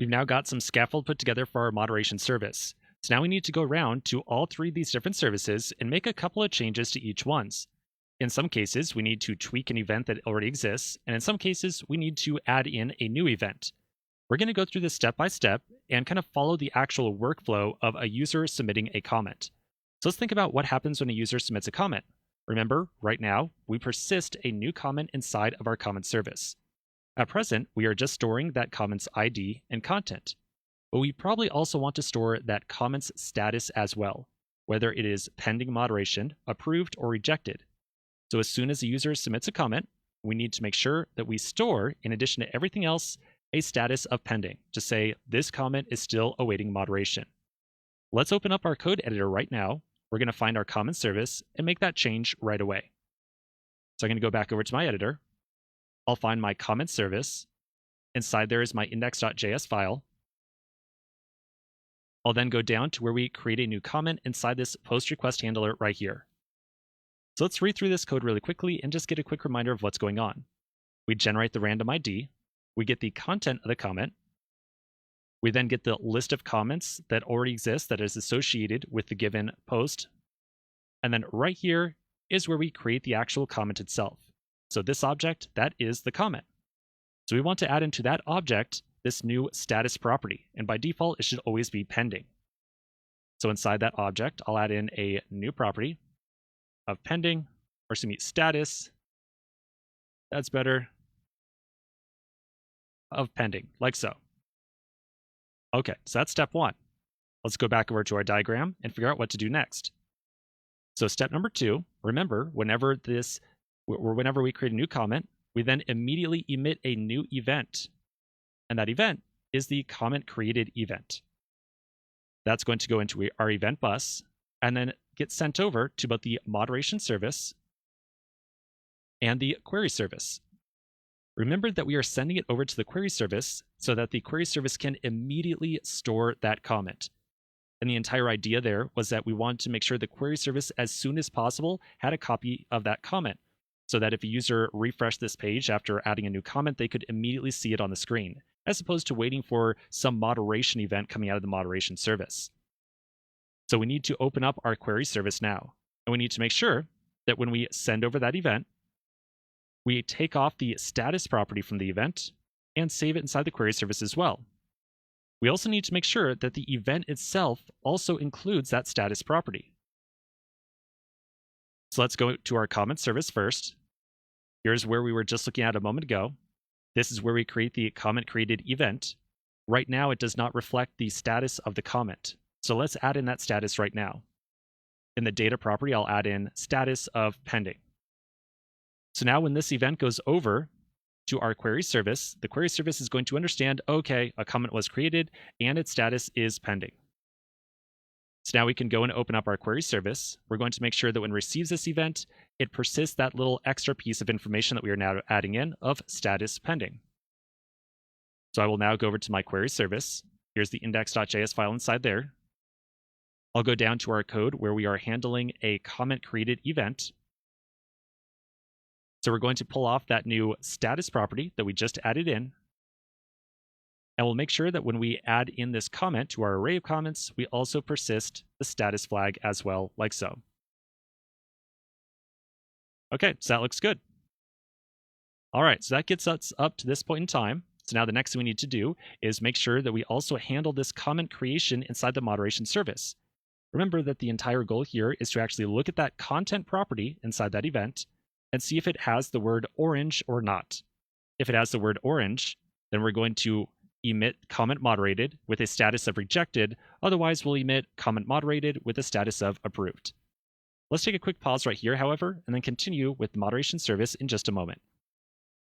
We've now got some scaffold put together for our moderation service. So now we need to go around to all three of these different services and make a couple of changes to each ones. In some cases, we need to tweak an event that already exists, and in some cases, we need to add in a new event. We're going to go through this step by step and kind of follow the actual workflow of a user submitting a comment. So let's think about what happens when a user submits a comment. Remember, right now, we persist a new comment inside of our comment service. At present, we are just storing that comment's ID and content. But we probably also want to store that comment's status as well, whether it is pending moderation, approved, or rejected. So as soon as a user submits a comment, we need to make sure that we store, in addition to everything else, a status of pending to say this comment is still awaiting moderation. Let's open up our code editor right now. We're going to find our comment service and make that change right away. So I'm going to go back over to my editor. I'll find my comment service. Inside there is my index.js file. I'll then go down to where we create a new comment inside this post request handler right here. So let's read through this code really quickly and just get a quick reminder of what's going on. We generate the random ID. We get the content of the comment. We then get the list of comments that already exist that is associated with the given post. And then right here is where we create the actual comment itself. So this object, that is the comment. So we want to add into that object this new status property. And by default, it should always be pending. So inside that object, I'll add in a new property of pending, or excuse me, status. That's better. Of pending, like so. Okay, so that's step one. Let's go back over to our diagram and figure out what to do next. So step number 2, remember, whenever we create a new comment, we then immediately emit a new event. And that event is the comment created event. That's going to go into our event bus and then get sent over to both the moderation service and the query service. Remember that we are sending it over to the query service so that the query service can immediately store that comment. And the entire idea there was that we wanted to make sure the query service, as soon as possible, had a copy of that comment, so that if a user refreshed this page after adding a new comment, they could immediately see it on the screen, as opposed to waiting for some moderation event coming out of the moderation service. So we need to open up our query service now, and we need to make sure that when we send over that event, we take off the status property from the event and save it inside the query service as well. We also need to make sure that the event itself also includes that status property. So let's go to our comment service first. Here's where we were just looking at a moment ago. This is where we create the comment created event. Right now, it does not reflect the status of the comment. So let's add in that status right now. In the data property, I'll add in status of pending. So now when this event goes over to our query service, the query service is going to understand, okay, a comment was created and its status is pending. So now we can go and open up our query service. We're going to make sure that when it receives this event, it persists that little extra piece of information that we are now adding in of status pending. So I will now go over to my query service. Here's the index.js file inside there. I'll go down to our code where we are handling a comment created event. So we're going to pull off that new status property that we just added in. And we'll make sure that when we add in this comment to our array of comments, we also persist the status flag as well, like so. Okay, so that looks good. All right, so that gets us up to this point in time. So now the next thing we need to do is make sure that we also handle this comment creation inside the moderation service. Remember that the entire goal here is to actually look at that content property inside that event and see if it has the word orange or not. If it has the word orange, then we're going to emit comment moderated with a status of rejected. Otherwise, we'll emit comment moderated with a status of approved. Let's take a quick pause right here, however, and then continue with the moderation service in just a moment.